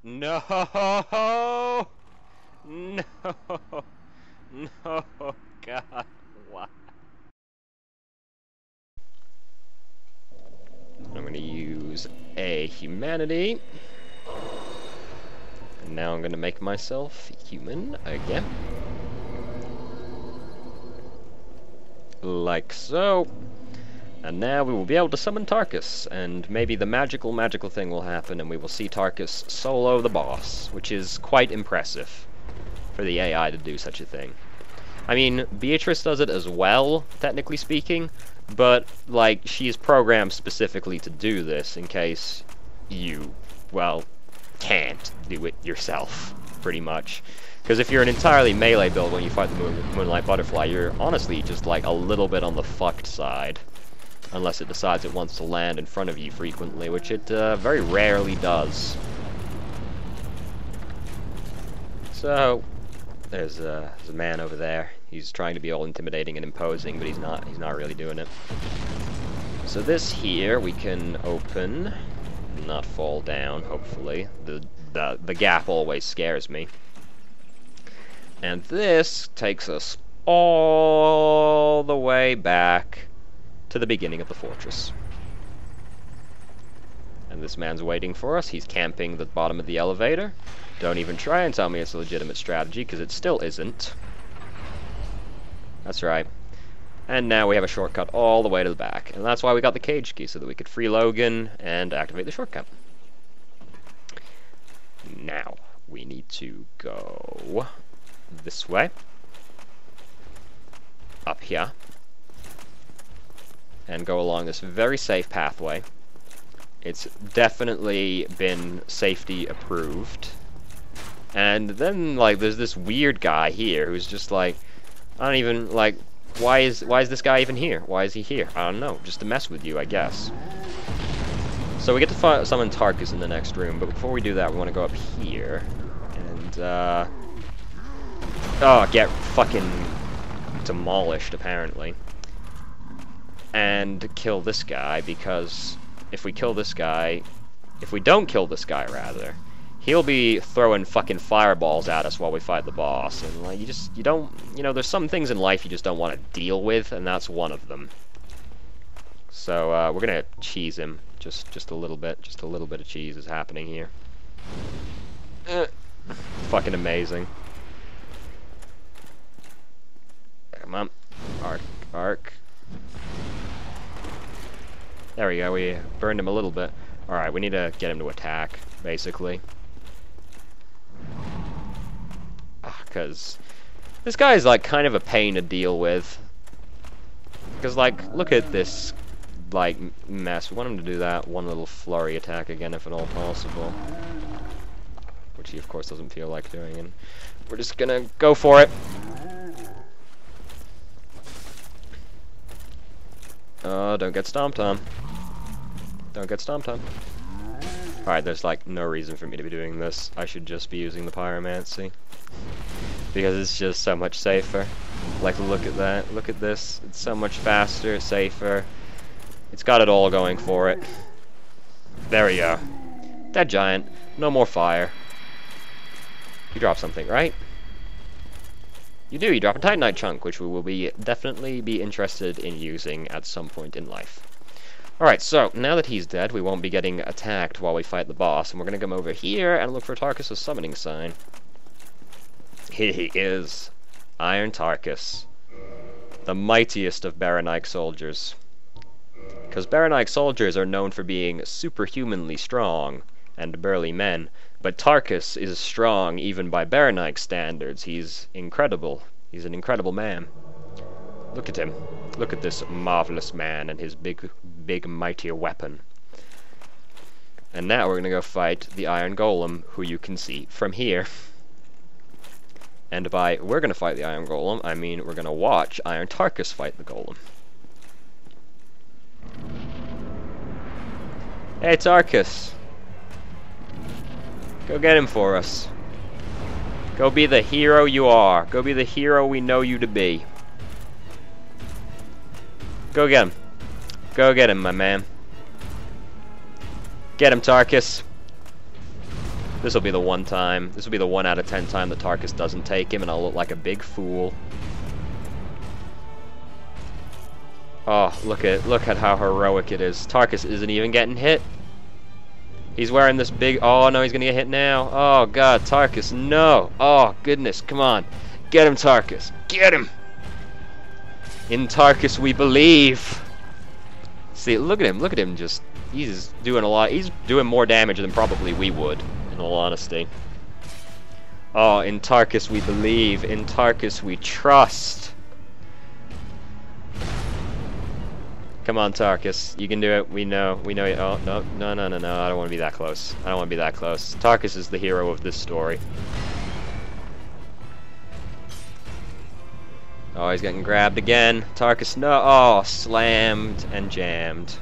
No! No! No! God, why? I'm gonna use a humanity. And now I'm gonna make myself human again. Like so. And now we will be able to summon Tarkus, and maybe the magical thing will happen, and we will see Tarkus solo the boss, which is quite impressive for the AI to do such a thing. I mean, Beatrice does it as well, technically speaking, but, like, she is programmed specifically to do this in case you, well, can't do it yourself, pretty much. Because if you're an entirely melee build when you fight the Moonlight Butterfly, you're honestly just, like, a little bit on the fucked side. Unless it decides it wants to land in front of you frequently, which it very rarely does. So, there's a man over there. He's trying to be all intimidating and imposing, but he's not really doing it. So this here we can open, not fall down, hopefully. The gap always scares me. And this takes us all the way back to the beginning of the fortress. And this man's waiting for us. He's camping the bottom of the elevator. Don't even try and tell me it's a legitimate strategy, because it still isn't. That's right. And now we have a shortcut all the way to the back. And that's why we got the cage key, so that we could free Logan and activate the shortcut. Now, we need to go this way. Up here. And go along this very safe pathway. It's definitely been safety approved. And then, like, there's this weird guy here who's just like, I don't even, like, why is this guy even here? Why is he here? I don't know, just to mess with you, I guess. So we get to summon Tarkus in the next room, but before we do that, we want to go up here. And, oh, get fucking demolished, apparently. And kill this guy, because if we don't kill this guy, rather, he'll be throwing fucking fireballs at us while we fight the boss, and like, you don't, there's some things in life you just don't want to deal with, and that's one of them. So, we're gonna cheese him, just a little bit of cheese is happening here. Fucking amazing. Come on, arc. There we go, we burned him a little bit. Alright, we need to get him to attack, basically. Because this guy is, like, kind of a pain to deal with. Because, like, look at this, like, mess. We want him to do that one little flurry attack again, if at all possible. Which he, of course, doesn't feel like doing, and we're just gonna go for it. Oh, don't get stomped on. Don't get stomped on. Alright, there's like no reason for me to be doing this. I should just be using the pyromancy. Because it's just so much safer. Like, look at that. Look at this. It's so much faster, safer. It's got it all going for it. There we go. Dead giant. No more fire. You drop something, right? You do. You drop a Titanite chunk, which we will definitely be interested in using at some point in life. Alright, so, now that he's dead, we won't be getting attacked while we fight the boss, and we're gonna come over here and look for Tarkus' summoning sign. Here he is. Iron Tarkus. The mightiest of Baronike soldiers. Because Baronike soldiers are known for being superhumanly strong and burly men, but Tarkus is strong even by Baronike standards. He's incredible. He's an incredible man. Look at him. Look at this marvelous man and his big mighty weapon. And now we're gonna go fight the Iron Golem, who you can see from here. And by we're gonna fight the Iron Golem, I mean we're gonna watch Iron Tarkus fight the Golem. Hey Tarkus! Go get him for us. Go be the hero you are. Go be the hero we know you to be. Go get him. Go get him, my man. Get him, Tarkus. This will be the one time. This will be the 1 out of 10 time that Tarkus doesn't take him, and I'll look like a big fool. Oh, look at how heroic it is. Tarkus isn't even getting hit. He's wearing this big... Oh, no, he's gonna get hit now. Oh, God, Tarkus, no. Oh, goodness, come on. Get him, Tarkus. Get him! In Tarkus we believe. See, look at him just... He's doing a lot. He's doing more damage than probably we would, in all honesty. Oh, in Tarkus we believe. In Tarkus we trust. Come on, Tarkus. You can do it. We know. We know you. Oh, no. No, no, no, no. I don't want to be that close. I don't want to be that close. Tarkus is the hero of this story. Oh, he's getting grabbed again. Tarkus, no. Oh, slammed and jammed.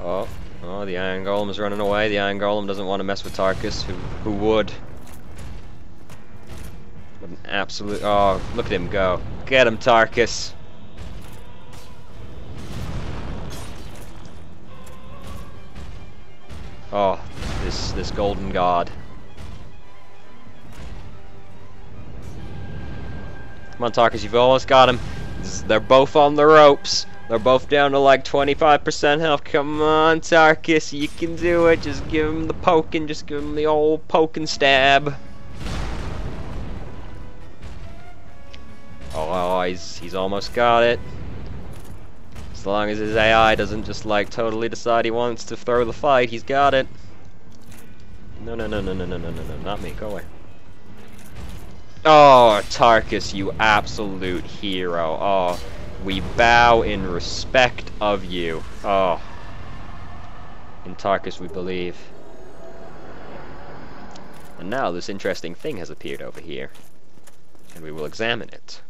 Oh, oh, the Iron Golem is running away. The Iron Golem doesn't want to mess with Tarkus. Who would? What an absolute... Oh, look at him go. Get him, Tarkus. Oh, this golden god. Come on, Tarkus, you've almost got him. They're both on the ropes. They're both down to like 25% health. Come on, Tarkus, you can do it. Just give him the poking. Just give him the old poke and stab. Oh, he's almost got it. As long as his AI doesn't just like totally decide he wants to throw the fight, he's got it. No, no, no, no, no, no, no, no, no, not me. Go away. Oh, Tarkus, you absolute hero. Oh, we bow in respect of you. Oh. In Tarkus we believe. And now this interesting thing has appeared over here. And we will examine it.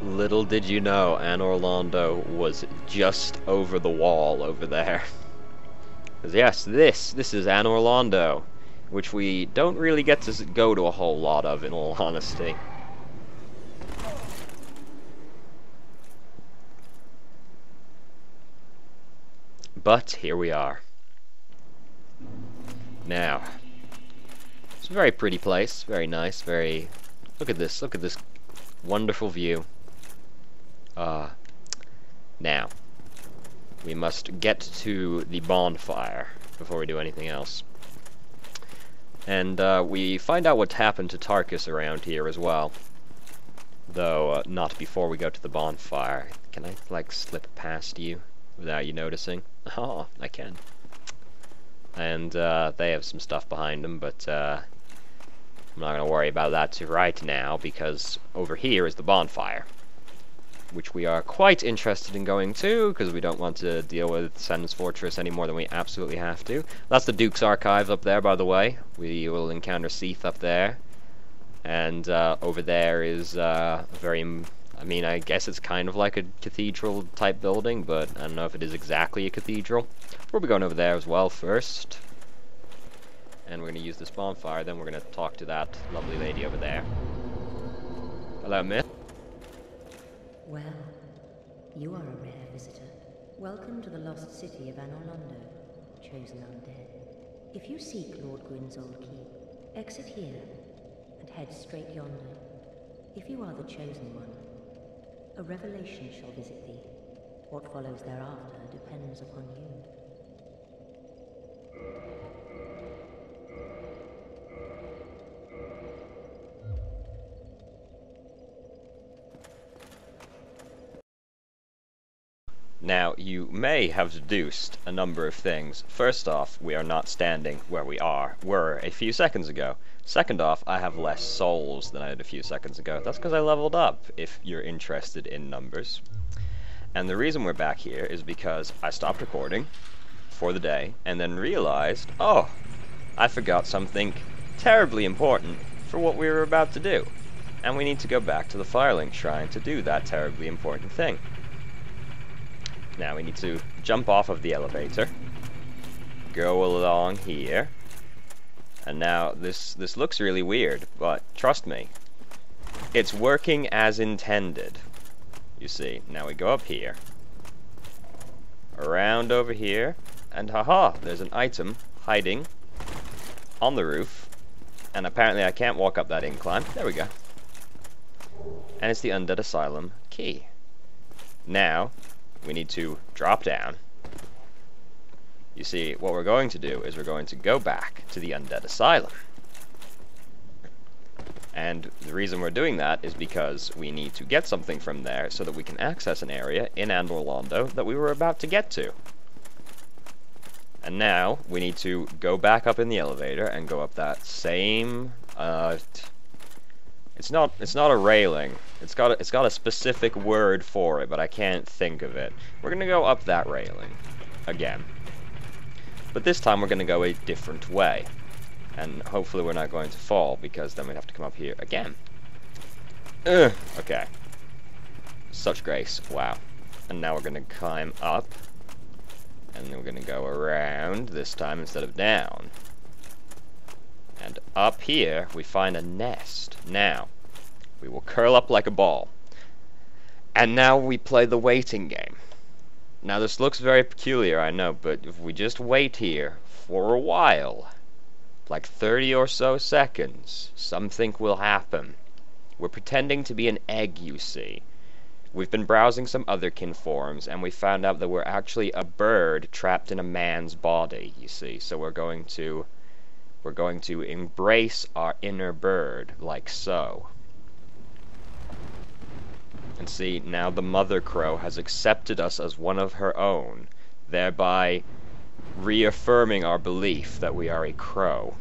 Little did you know, Anor Londo was just over the wall over there. Because yes, this is Anor Londo, which we don't really get to go to a whole lot of, in all honesty. But here we are. Now, it's a very pretty place, very nice, very... Look at this wonderful view. Now, we must get to the bonfire before we do anything else. And, we find out what happened to Tarkus around here as well. Though, not before we go to the bonfire. Can I, like, slip past you without you noticing? Oh, I can. And, they have some stuff behind them, but, I'm not gonna worry about that right now, because over here is the bonfire, which we are quite interested in going to, because we don't want to deal with Sen's Fortress any more than we absolutely have to. That's the Duke's Archives up there, by the way. We will encounter Seath up there. And over there is a very... I mean, I guess it's kind of like a cathedral-type building, but I don't know if it is exactly a cathedral. We'll be going over there as well first. And we're going to use this bonfire, then we're going to talk to that lovely lady over there. Hello, miss. Well, you are a rare visitor. Welcome to the lost city of Anor Londo, chosen undead. If you seek Lord Gwyn's old keep, exit here and head straight yonder. If you are the chosen one, a revelation shall visit thee. What follows thereafter depends upon you. Now, you may have deduced a number of things. First off, we are not standing where we were a few seconds ago. Second off, I have less souls than I did a few seconds ago. That's because I leveled up, if you're interested in numbers. And the reason we're back here is because I stopped recording for the day, and then realized, oh, I forgot something terribly important for what we were about to do. And we need to go back to the Firelink Shrine to do that terribly important thing. Now we need to jump off of the elevator, go along here, and now this looks really weird, but trust me, it's working as intended. You see, now we go up here, around over here, and haha, there's an item hiding on the roof, and apparently I can't walk up that incline. There we go. And it's the Undead Asylum key. Now, we need to drop down. You see, what we're going to do is we're going to go back to the Undead Asylum. And the reason we're doing that is because we need to get something from there so that we can access an area in Anor Londo that we were about to get to. And now, we need to go back up in the elevator and go up that same, it's not a railing. It's got a specific word for it, but I can't think of it. We're gonna go up that railing again. But this time we're gonna go a different way. And hopefully we're not going to fall, because then we'd have to come up here again. Ugh, okay. Such grace, wow. And now we're gonna climb up. And then we're gonna go around this time instead of down. And up here, we find a nest. Now, we will curl up like a ball. And now we play the waiting game. Now this looks very peculiar, I know, but if we just wait here for a while, like 30 or so seconds, something will happen. We're pretending to be an egg, you see. We've been browsing some otherkin forums, and we found out that we're actually a bird trapped in a man's body, you see. So we're going to embrace our inner bird, like so. And see, now the mother crow has accepted us as one of her own, thereby reaffirming our belief that we are a crow.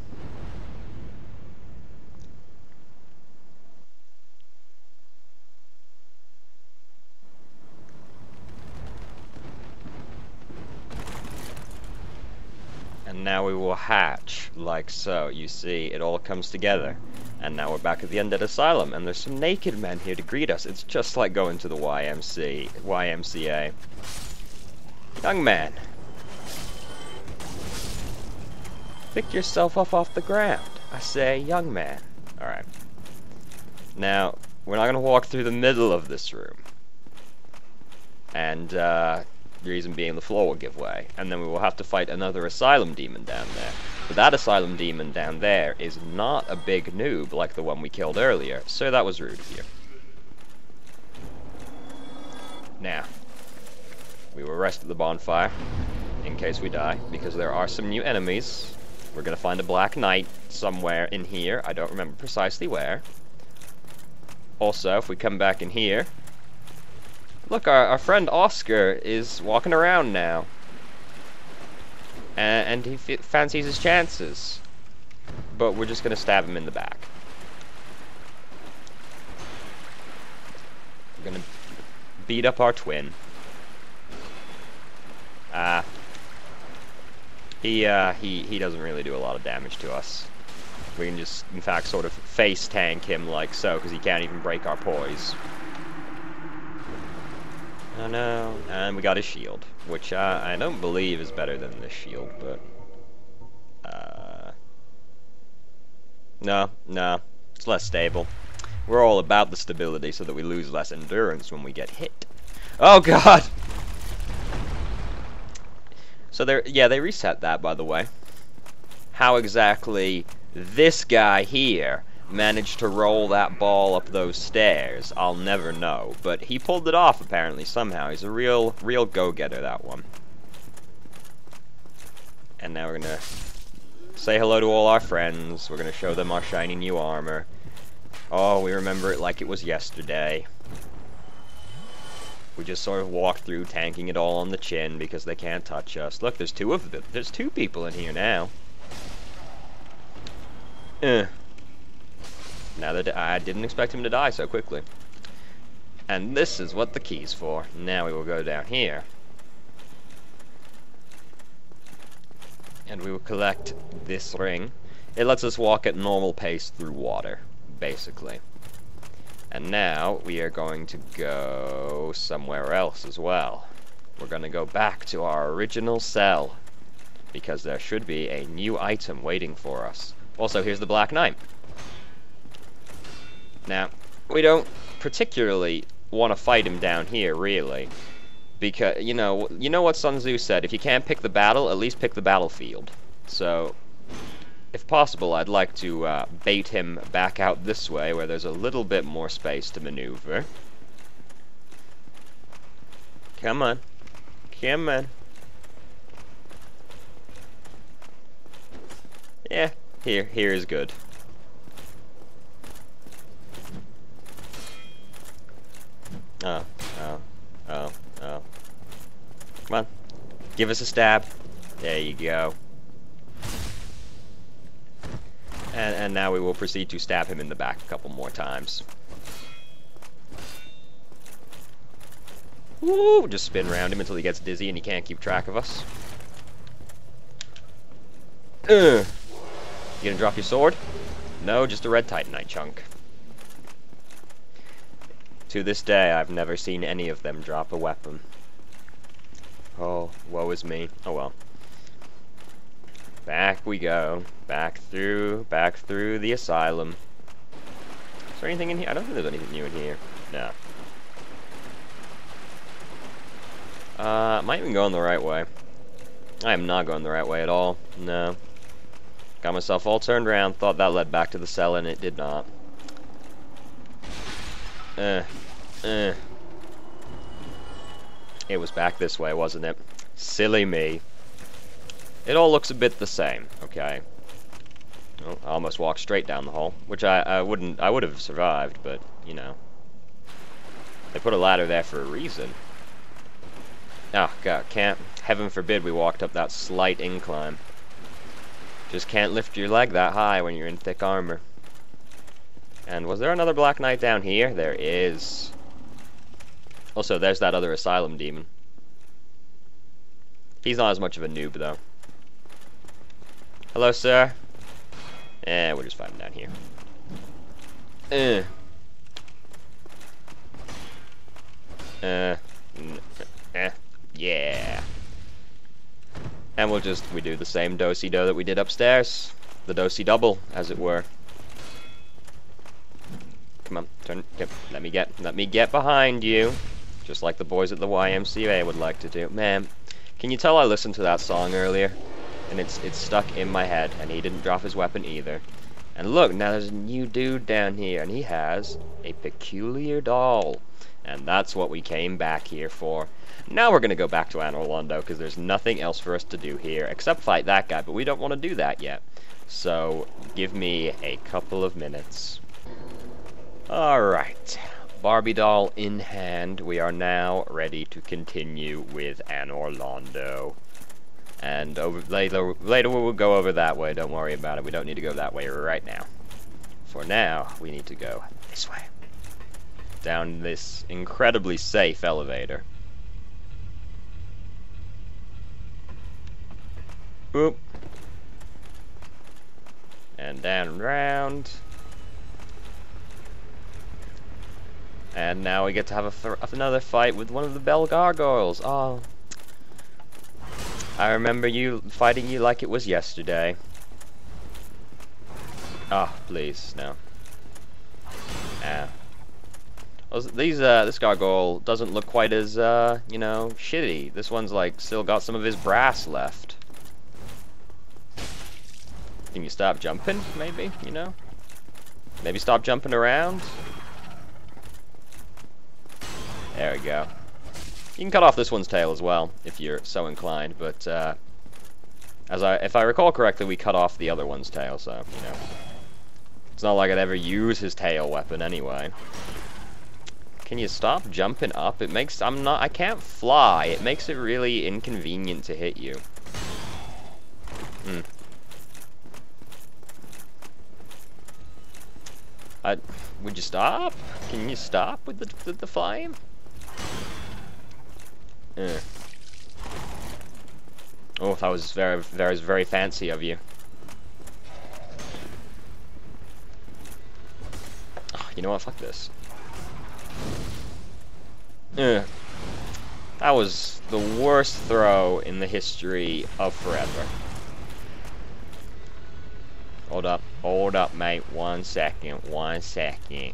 And now we will hatch, like so. You see, it all comes together. And now we're back at the Undead Asylum, and there's some naked men here to greet us. It's just like going to the YMCA. Young man, pick yourself up off the ground. I say, young man. Alright. Now, we're not going to walk through the middle of this room. And, the reason being the floor will give way. And then we will have to fight another Asylum demon down there. But that Asylum demon down there is not a big noob like the one we killed earlier, so that was rude of you. Now, we will rest at the bonfire, in case we die, because there are some new enemies. We're gonna find a Black Knight somewhere in here, I don't remember precisely where. Also, if we come back in here, look, our friend Oscar is walking around now. And he fancies his chances. But we're just gonna stab him in the back. We're gonna beat up our twin. He doesn't really do a lot of damage to us. We can just, in fact, sort of face tank him like so, because he can't even break our poise. Oh no, and we got his shield, which I don't believe is better than this shield, but no, it's less stable. We're all about the stability so that we lose less endurance when we get hit. Oh god! So they reset that, by the way. How exactly this guy here managed to roll that ball up those stairs, I'll never know. But he pulled it off, apparently, somehow. He's a real go-getter, that one. And now we're gonna say hello to all our friends. We're gonna show them our shiny new armor. Oh, we remember it like it was yesterday. We just sort of walk through, tanking it all on the chin because they can't touch us. Look, there's two of them. There's two people in here now. Now that I didn't expect him to die so quickly. And this is what the key's for. Now we will go down here. And we will collect this ring. It lets us walk at normal pace through water, basically. And now we are going to go somewhere else as well. We're going to go back to our original cell, because there should be a new item waiting for us. Also, here's the Black Knight. Now, we don't particularly want to fight him down here, really. Because, you know what Sun Tzu said, if you can't pick the battle, at least pick the battlefield. So, if possible, I'd like to bait him back out this way, where there's a little bit more space to maneuver. Come on. Come on. Yeah, here is good. Oh. Come on. Give us a stab. There you go. And now we will proceed to stab him in the back a couple more times. Woo! Just spin around him until he gets dizzy and he can't keep track of us. You gonna drop your sword? No, just a red titanite chunk. To this day, I've never seen any of them drop a weapon. Oh, woe is me. Oh well. Back we go. Back through the asylum. Is there anything in here? I don't think there's anything new in here. No. Am I even going the right way? I am not going the right way at all. No. Got myself all turned around, thought that led back to the cell, and it did not. It was back this way, wasn't it? Silly me. It all looks a bit the same, okay. Oh, I almost walked straight down the hole, which I would have survived, but, you know. They put a ladder there for a reason. Oh, God, heaven forbid we walked up that slight incline. Just can't lift your leg that high when you're in thick armor. And was there another Black Knight down here? There is. Also, there's that other asylum demon. He's not as much of a noob, though. Hello, sir. We'll just fight him down here. Yeah. And we do the same do-si-do that we did upstairs. The do-si double, as it were. Come on, let me get behind you. Just like the boys at the YMCA would like to do. Man, can you tell I listened to that song earlier? And it's stuck in my head, and he didn't drop his weapon either. And look, now there's a new dude down here, and he has a peculiar doll. And that's what we came back here for. Now we're going to go back to Anor Londo, because there's nothing else for us to do here, except fight that guy, but we don't want to do that yet. So, give me a couple of minutes. Alright, Barbie doll in hand, we are now ready to continue with Anor Londo. And later we will go over that way, don't worry about it, we don't need to go that way right now. For now, we need to go this way. Down this incredibly safe elevator. Boop. And down and round. And now we get to have another fight with one of the Bell Gargoyles. Oh. I remember fighting you like it was yesterday. Oh, please, no. This gargoyle doesn't look quite as, you know, shitty. This one's, like, still got some of his brass left. Can you stop jumping, maybe, you know? Maybe stop jumping around? There we go. You can cut off this one's tail as well, if you're so inclined, but, if I recall correctly, we cut off the other one's tail, so, you know. It's not like I'd ever use his tail weapon anyway. Can you stop jumping up? It makes, I can't fly. It makes it really inconvenient to hit you. Would you stop? Can you stop with the flame? Oh, that was very fancy of you. Oh, you know what? Fuck this. That was the worst throw in the history of forever. Hold up, mate. 1 second, 1 second.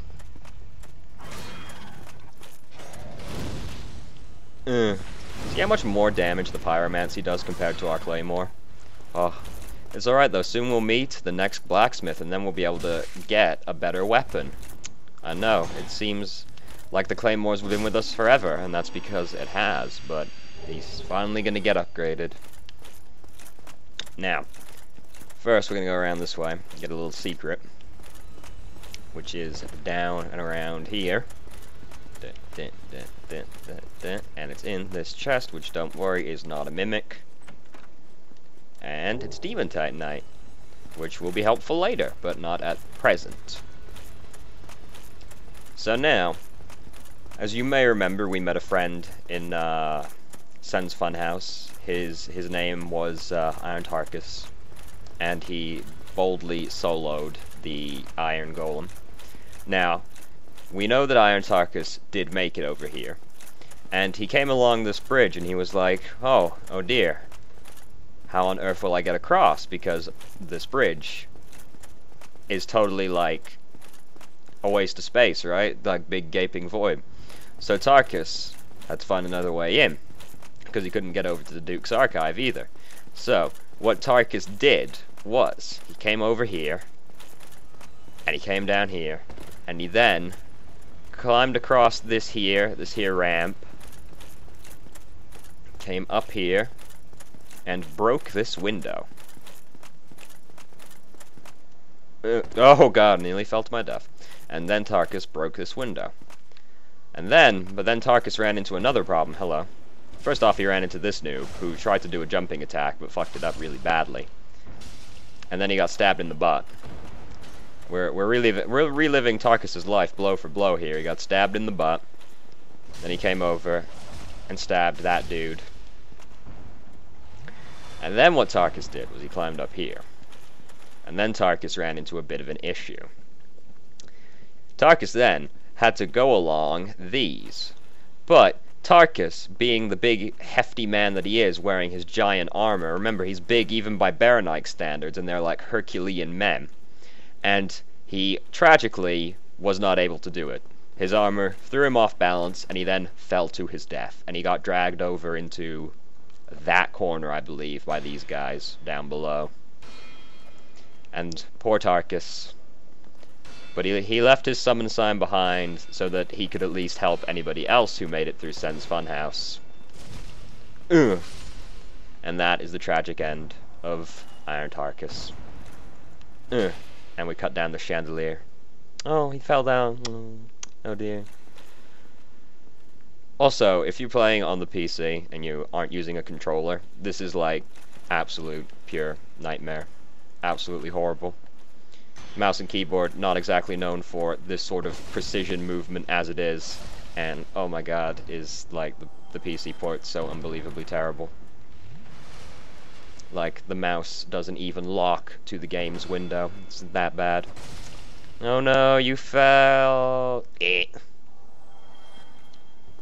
See how much more damage the pyromancy does compared to our claymore? Oh, it's alright though. Soon we'll meet the next blacksmith, and then we'll be able to get a better weapon. I know, it seems like the claymore's been with us forever, and that's because it has, but he's finally gonna get upgraded. Now, first we're gonna go around this way, get a little secret, which is down and around here. And it's in this chest, which, don't worry, is not a mimic. And it's Demon Titanite, which will be helpful later, but not at present. So now, as you may remember, we met a friend in Sen's Funhouse. His name was Iron Tarkus, and he boldly soloed the Iron Golem. Now, we know that Iron Tarkus did make it over here, and he came along this bridge and he was like, oh dear, how on earth will I get across, because this bridge is totally like a waste of space, right? Like big gaping void. So Tarkus had to find another way in, because he couldn't get over to the Duke's archive either. So what Tarkus did was, he came over here, and he came down here, and he then climbed across this here ramp, came up here, and broke this window. Oh god, nearly fell to my death. And then Tarkus broke this window. But then Tarkus ran into another problem. Hello. First off, he ran into this noob, who tried to do a jumping attack, but fucked it up really badly. And then he got stabbed in the butt. We're reliving Tarkus's life blow for blow here. He got stabbed in the butt, then he came over and stabbed that dude. And then what Tarkus did was he climbed up here. And then Tarkus ran into a bit of an issue. Tarkus then had to go along these. But Tarkus, being the big hefty man that he is, wearing his giant armor, remember he's big even by Baronite standards, and they're like Herculean men. And he, tragically, was not able to do it. His armor threw him off balance, and he then fell to his death. And he got dragged over into that corner, I believe, by these guys down below. And poor Tarkus. But he left his summon sign behind so that he could at least help anybody else who made it through Sen's Funhouse. And that is the tragic end of Iron Tarkus. And we cut down the chandelier. Oh, he fell down. Oh dear. Also, if you're playing on the PC and you aren't using a controller, this is like absolute pure nightmare. Absolutely horrible. Mouse and keyboard not exactly known for this sort of precision movement as it is, and oh my god, is like the PC port so unbelievably terrible. Like, the mouse doesn't even lock to the game's window. It's that bad. Oh no, you fell!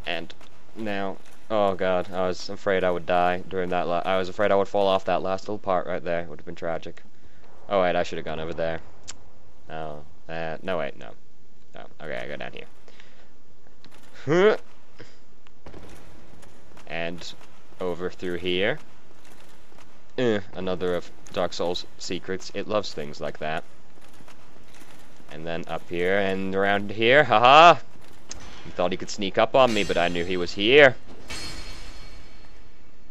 And now, oh god, I was afraid I would die during that I was afraid I would fall off that last little part right there. It would have been tragic. Oh wait, I should have gone over there. Oh, no wait, no. Oh, okay, I go down here. And over through here. Another of Dark Souls' secrets. It loves things like that. And then up here and around here. Haha! He thought he could sneak up on me, but I knew he was here.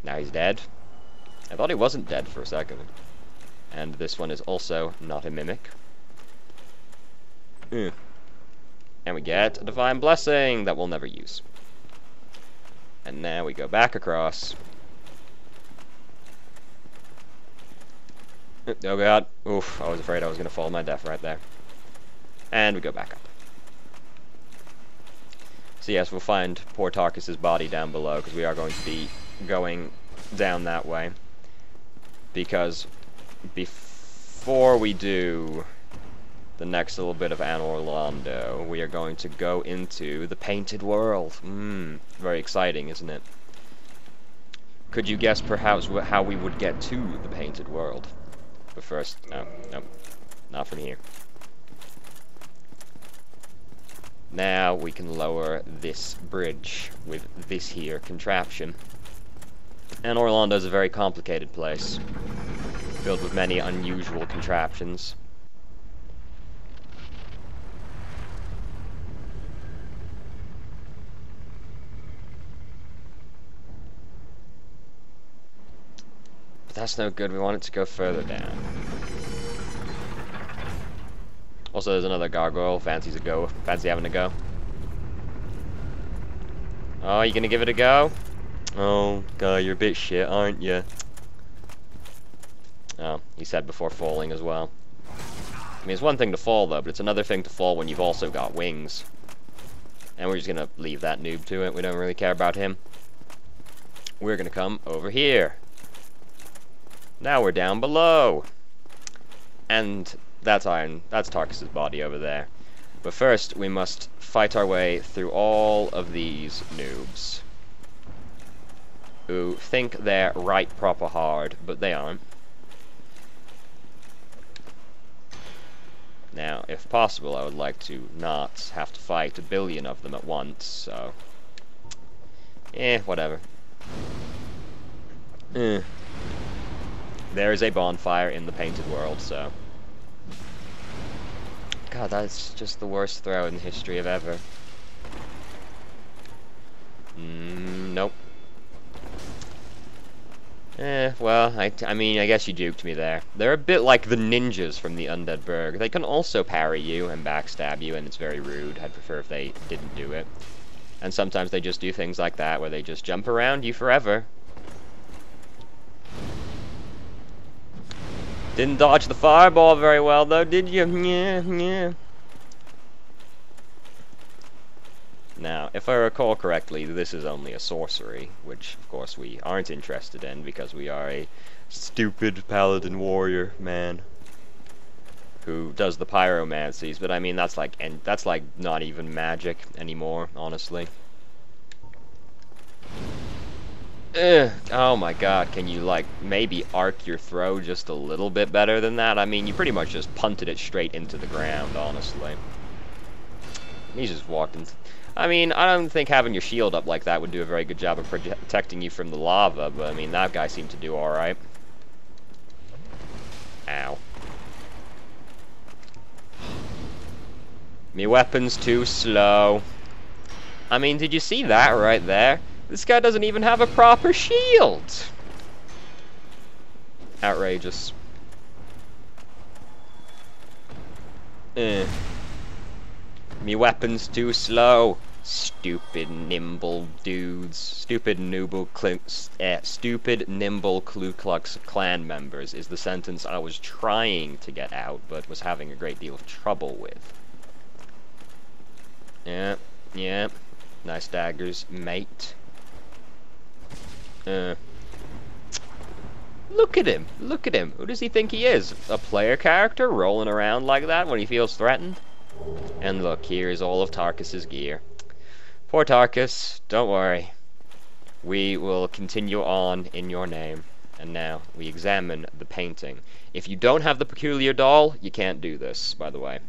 Now he's dead. I thought he wasn't dead for a second. And this one is also not a mimic. And we get a Divine Blessing that we'll never use. And now we go back across. Oh god. Oof, I was afraid I was going to fall to my death right there. And we go back up. So yes, we'll find poor Tarkus's body down below, because we are going to be going down that way. Because before we do the next little bit of Anor Londo, we are going to go into the Painted World. Very exciting, isn't it? Could you guess perhaps how we would get to the Painted World? But first, no, not from here. Now we can lower this bridge with this here contraption. Anor Londo is a very complicated place, filled with many unusual contraptions. But that's no good, we want it to go further down. Also, there's another gargoyle. Fancy having a go. Oh, you gonna give it a go? Oh, God, you're a bit shit, aren't you? Oh, he said before falling as well. I mean, it's one thing to fall, though, but it's another thing to fall when you've also got wings. And we're just gonna leave that noob to it. We don't really care about him. We're gonna come over here. Now we're down below. And that's Tarkus's body over there. But first, we must fight our way through all of these noobs. Who think they're right proper hard, but they aren't. Now, if possible, I would like to not have to fight a billion of them at once, so... whatever. There is a bonfire in the Painted World, so... God, that's just the worst throw in the history of ever. Nope. Well, I mean, I guess you duped me there. They're a bit like the ninjas from the Undead Burg. They can also parry you and backstab you, and it's very rude. I'd prefer if they didn't do it. And sometimes they just do things like that, where they just jump around you forever. Didn't dodge the fireball very well, though, did you? Yeah. Now, if I recall correctly, this is only a sorcery, which, of course, we aren't interested in, because we are a stupid paladin warrior man who does the pyromancies. But I mean, that's like not even magic anymore, honestly. Oh my God, can you, like, maybe arc your throw just a little bit better than that? I mean, you pretty much just punted it straight into the ground, honestly. He just walked into... I mean, I don't think having your shield up like that would do a very good job of protecting you from the lava, but I mean, that guy seemed to do alright. Ow. Me weapon's too slow. I mean, did you see that right there? This guy doesn't even have a proper shield! Outrageous. Me weapon's too slow. Stupid nimble dudes. Stupid nimble Ku Klux Klan members is the sentence I was trying to get out, but was having a great deal of trouble with. Yeah. Nice daggers, mate. Look at him! Look at him! Who does he think he is? A player character rolling around like that when he feels threatened? And look, here is all of Tarkus's gear. Poor Tarkus, don't worry. We will continue on in your name. And now, we examine the painting. If you don't have the peculiar doll, you can't do this, by the way.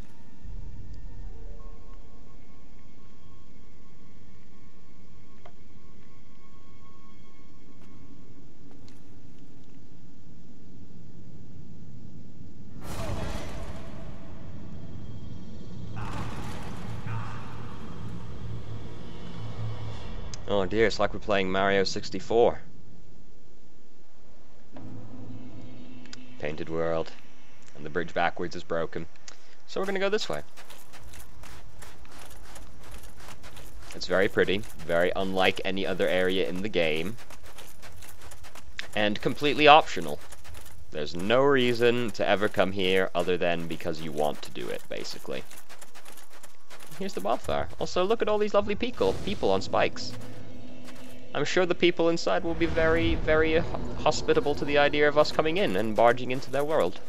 Oh dear, it's like we're playing Mario 64. Painted World. And the bridge backwards is broken. So we're gonna go this way. It's very pretty, very unlike any other area in the game. And completely optional. There's no reason to ever come here other than because you want to do it, basically. Here's the bonfire. Also, look at all these lovely people on spikes. I'm sure the people inside will be very, very hospitable to the idea of us coming in and barging into their world.